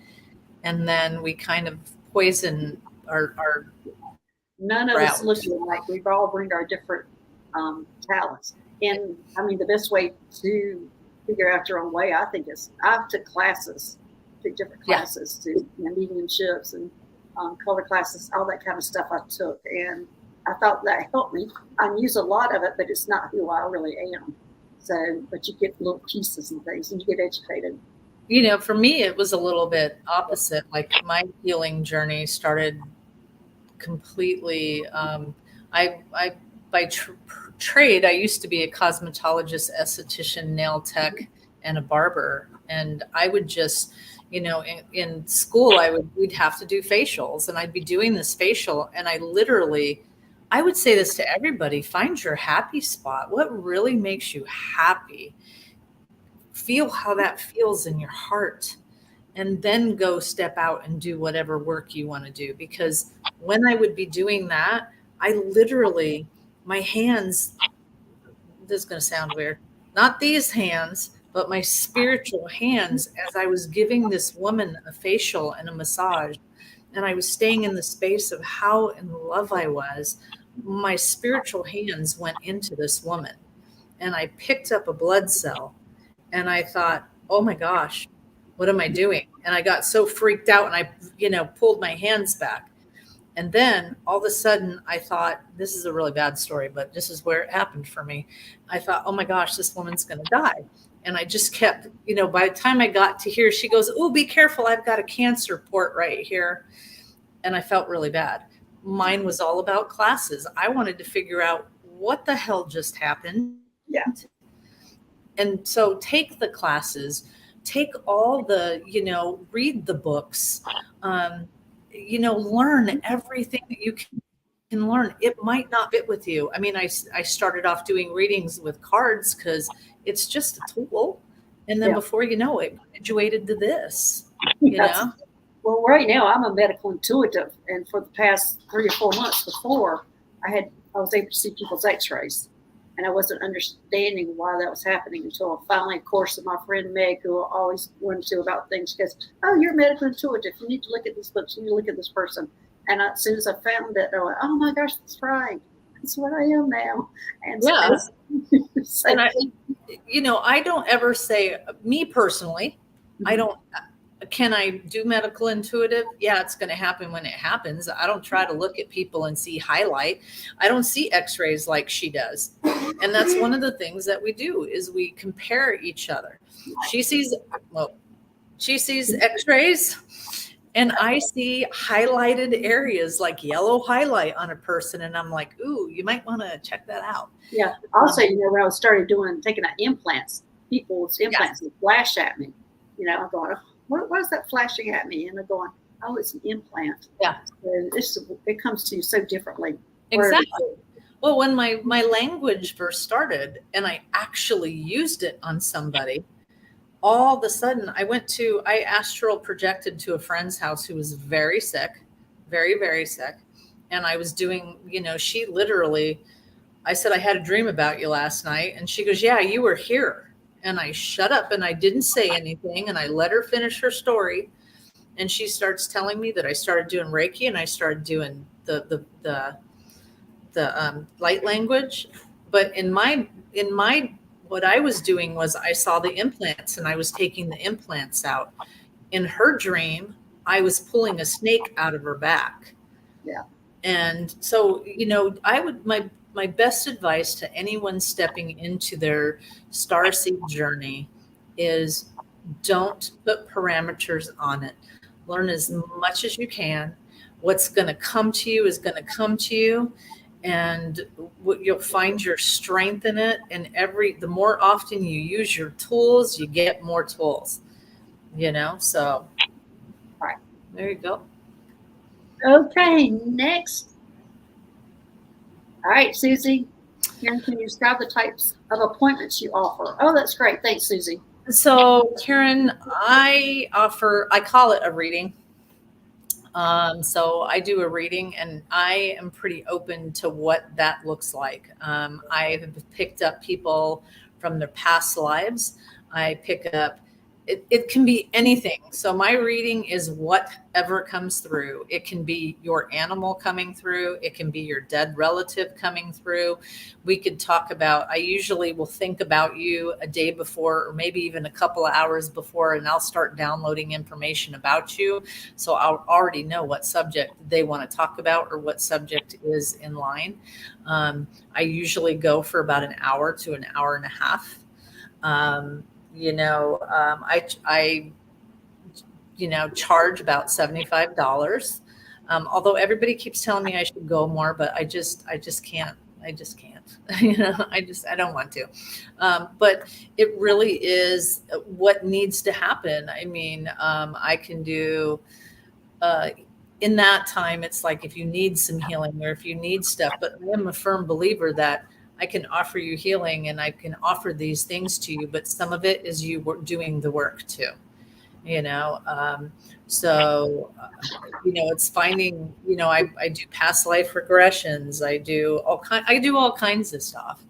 and then we kind of poison our none of us looking like we've all bring our different talents. And I mean, the best way to figure out your own way, I think, is I took different classes, to mediumships and color classes, all that kind of stuff I took. And I thought that helped me. I use a lot of it, but it's not who I really am. So, but you get little pieces and things, and you get educated. For me, it was a little bit opposite. Like my healing journey started completely. I by trade, I used to be a cosmetologist, esthetician, nail tech, and a barber. And I would just, in school, we'd have to do facials, and I'd be doing this facial, and I I would say this to everybody: find your happy spot. What really makes you happy? Feel how that feels in your heart, and then go step out and do whatever work you want to do. Because when I would be doing that, I literally, my hands, this is going to sound weird, not these hands, but my spiritual hands, as I was giving this woman a facial and a massage, and I was staying in the space of how in love I was, my spiritual hands went into this woman, and I picked up a blood cell, and I thought, oh my gosh, what am I doing? And I got so freaked out, and I, pulled my hands back. And then all of a sudden I thought, this is a really bad story, but this is where it happened for me. I thought, oh my gosh, this woman's going to die. And I just kept, by the time I got to here, she goes, oh, be careful. I've got a cancer port right here. And I felt really bad. Mine was all about classes. I wanted to figure out what the hell just happened. Yeah. And so take the classes, take all the, read the books, learn everything that you can learn. It might not fit with you. I mean, I started off doing readings with cards because it's just a tool. And then before you know it, graduated to this, Well, right now I'm a medical intuitive. And for the past 3 or 4 months before, I was able to see people's x-rays. And I wasn't understanding why that was happening until finally, of course, my friend Meg, who I always wanted to about things, she goes, oh, you're medical intuitive. You need to look at these books. You need to look at this person. And as soon as I found it, I went, oh my gosh, that's right. That's what I am now. And so, and I don't ever say, me personally, I don't. Can I do medical intuitive? Yeah, it's going to happen when it happens. I don't try to look at people and see highlight. I don't see x-rays like she does. And that's one of the things that we do is we compare each other. She sees x-rays and I see highlighted areas like yellow highlight on a person. And I'm like, ooh, you might want to check that out. Yeah. Also, when I started taking out implants, people's implants would flash at me. I'm going, what is that flashing at me? And they're going, oh, it's an implant. Yeah. So it comes to you so differently. Exactly. Well, when my language first started and I actually used it on somebody, all of a sudden I astral projected to a friend's house who was very sick, very, very sick. And I was doing, she literally, I said, I had a dream about you last night. And she goes, yeah, you were here. And I shut up and I didn't say anything. And I let her finish her story. And she starts telling me that I started doing Reiki and I started doing the light language. But in my what I was doing was I saw the implants and I was taking the implants out. In her dream, I was pulling a snake out of her back. Yeah. And so, I would, my best advice to anyone stepping into their Starseed journey is don't put parameters on it. Learn as much as you can. What's going to come to you is going to come to you. And you'll find your strength in it. And the more often you use your tools, you get more tools, so all right. There you go. Okay, next. All right, Susie, Karen, can you describe the types of appointments you offer? Oh, that's great. Thanks, Susie. So, Karen, I call it a reading. So I do a reading and I am pretty open to what that looks like. I have picked up people from their past lives. I pick up, it can be anything. So my reading is whatever comes through. It can be your animal coming through. It can be your dead relative coming through. We could talk about, I usually will think about you a day before, or maybe even a couple of hours before, and I'll start downloading information about you. So I'll already know what subject they want to talk about or what subject is in line. I usually go for about an hour to an hour and a half. I charge about $75. Although everybody keeps telling me I should go more, but I just can't. I don't want to. But it really is what needs to happen. I mean, I can do in that time, it's like if you need some healing or if you need stuff, but I am a firm believer that I can offer you healing and I can offer these things to you, but some of it is you doing the work too, you know? It's finding, I do past life regressions. I do all kinds of stuff.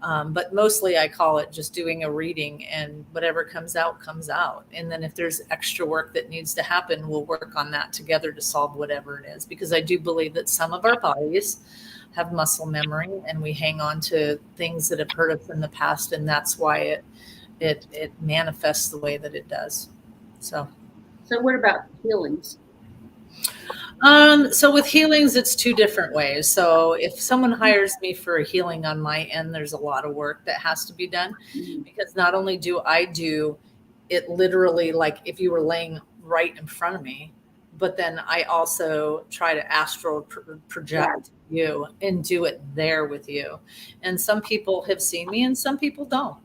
But mostly I call it just doing a reading, and whatever comes out, comes out. And then if there's extra work that needs to happen, we'll work on that together to solve whatever it is. Because I do believe that some of our bodies have muscle memory and we hang on to things that have hurt us in the past. And that's why it manifests the way that it does. So what about healings? So with healings, it's two different ways. So if someone hires me for a healing on my end, there's a lot of work that has to be done, because not only do I do it literally like if you were laying right in front of me, but then I also try to astral project you and do it there with you. And some people have seen me and some people don't,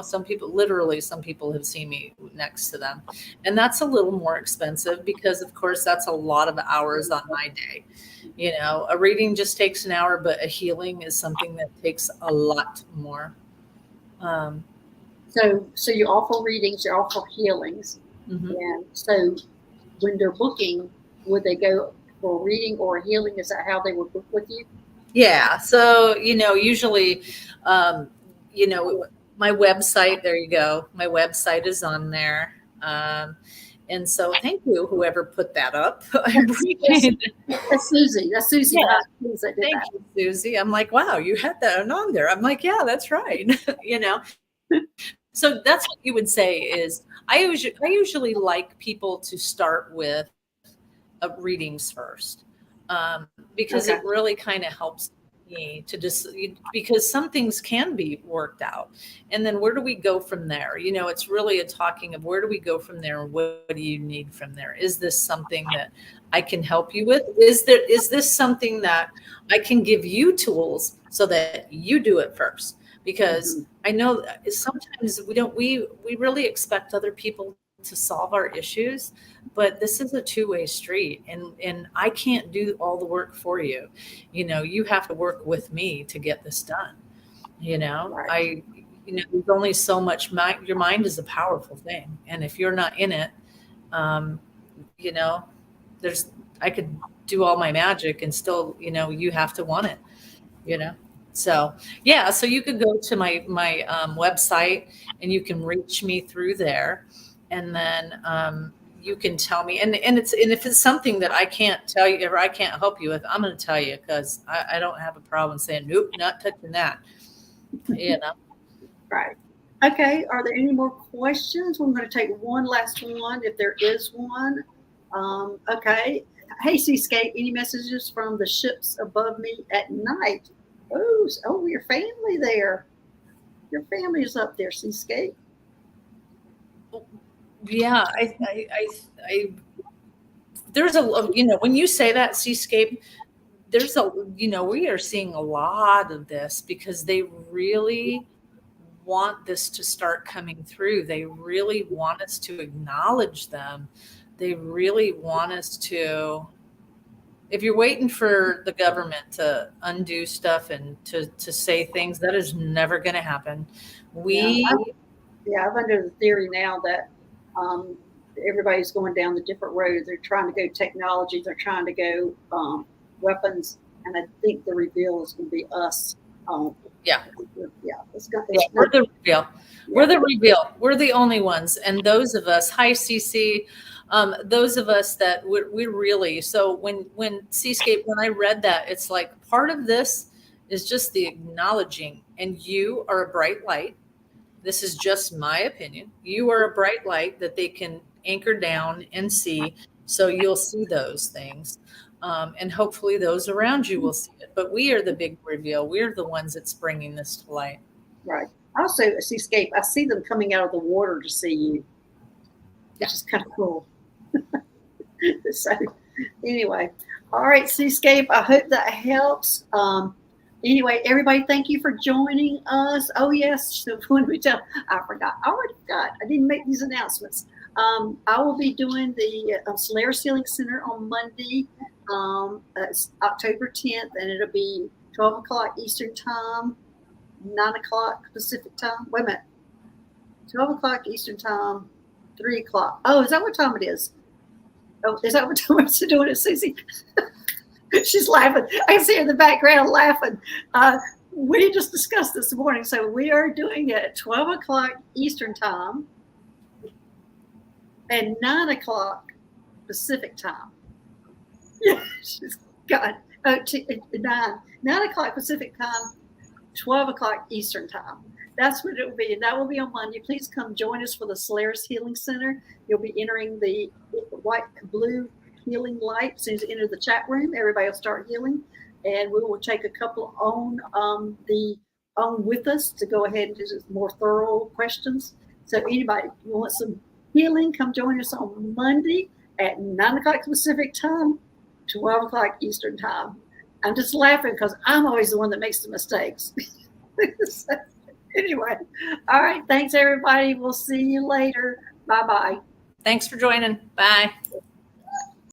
some people have seen me next to them. And that's a little more expensive because of course that's a lot of hours on my day. A reading just takes an hour, but a healing is something that takes a lot more. So you offer readings, you offer healings. Mm-hmm. And so when they're booking, would they go for a reading or a healing? Is that how they would book with you? Yeah. So, usually, my website, there you go. My website is on there. And so thank you, whoever put that up. I appreciate it. That's Susie. That's Susie. Yeah. Thank you, Susie. I'm like, wow, you had that on there. I'm like, yeah, that's right. So that's what you would say is I usually like people to start with readings first, because it really kind of helps me to just, because some things can be worked out. And then where do we go from there? It's really a talking of where do we go from there? What do you need from there? Is this something that I can help you with? Is this something that I can give you tools so that you do it first? Because I know that sometimes we really expect other people to solve our issues, but this is a two-way street, and I can't do all the work for you. You have to work with me to get this done. Right. There's only so much. Your mind is a powerful thing, and if you're not in it, I could do all my magic and still, you have to want it. So yeah, so you could go to my website and you can reach me through there, and then you can tell me. And if it's something that I can't tell you or I can't help you with, I'm going to tell you, because I don't have a problem saying nope, not touching that. Right. Okay. Are there any more questions? We're going to take one last one if there is one. Okay. Hey, Seascape, any messages from the ships above me at night? Oh, your family there. Your family is up there, Seascape. Yeah, I there's a, when you say that, Seascape, there's a, we are seeing a lot of this because they really want this to start coming through. They really want us to acknowledge them. They really want us to, if you're waiting for the government to undo stuff and to say things, that is never going to happen. I'm under the theory now that everybody's going down the different roads. They're trying to go technology. They're trying to go weapons. And I think the reveal is going to be us. We're the reveal. Yeah. We're the reveal. We're the only ones. And those of us, hi, CC, those of us that we really, so when Seascape, when I read that, it's like part of this is just the acknowledging, and you are a bright light. This is just my opinion. You are a bright light that they can anchor down and see. So you'll see those things. And hopefully those around you will see it. But we are the big reveal. We're the ones that's bringing this to light. Right. Also, Seascape, I see them coming out of the water to see you. Which is kind of cool. So anyway, all right, Seascape, I hope that helps. Anyway, everybody, thank you for joining us. Oh, yes, when we tell, I forgot. I already forgot. I didn't make these announcements. I will be doing the Solaris Healing Center on Monday. It's October 10th, and it'll be 12 o'clock Eastern Time, 9 o'clock Pacific Time. Wait a minute. 12 o'clock Eastern Time, 3 o'clock. Oh, is that what time it is? Oh, is that what time I'm doing it, Susie? She's laughing. I can see her in the background laughing. We just discussed this morning. So we are doing it at 12 o'clock Eastern Time and 9 o'clock Pacific Time. Yeah, she's got 9 o'clock Pacific Time, 12 o'clock Eastern Time. That's what it will be. And that will be on Monday. Please come join us for the Solaris Healing Center. You'll be entering the white, blue healing light. As soon as you enter the chat room, everybody will start healing. And we will take a couple on with us to go ahead and do more thorough questions. So anybody who wants some healing, come join us on Monday at 9 o'clock Pacific Time, 12 o'clock Eastern Time. I'm just laughing because I'm always the one that makes the mistakes. So, anyway, all right. Thanks, everybody. We'll see you later. Bye-bye. Thanks for joining. Bye.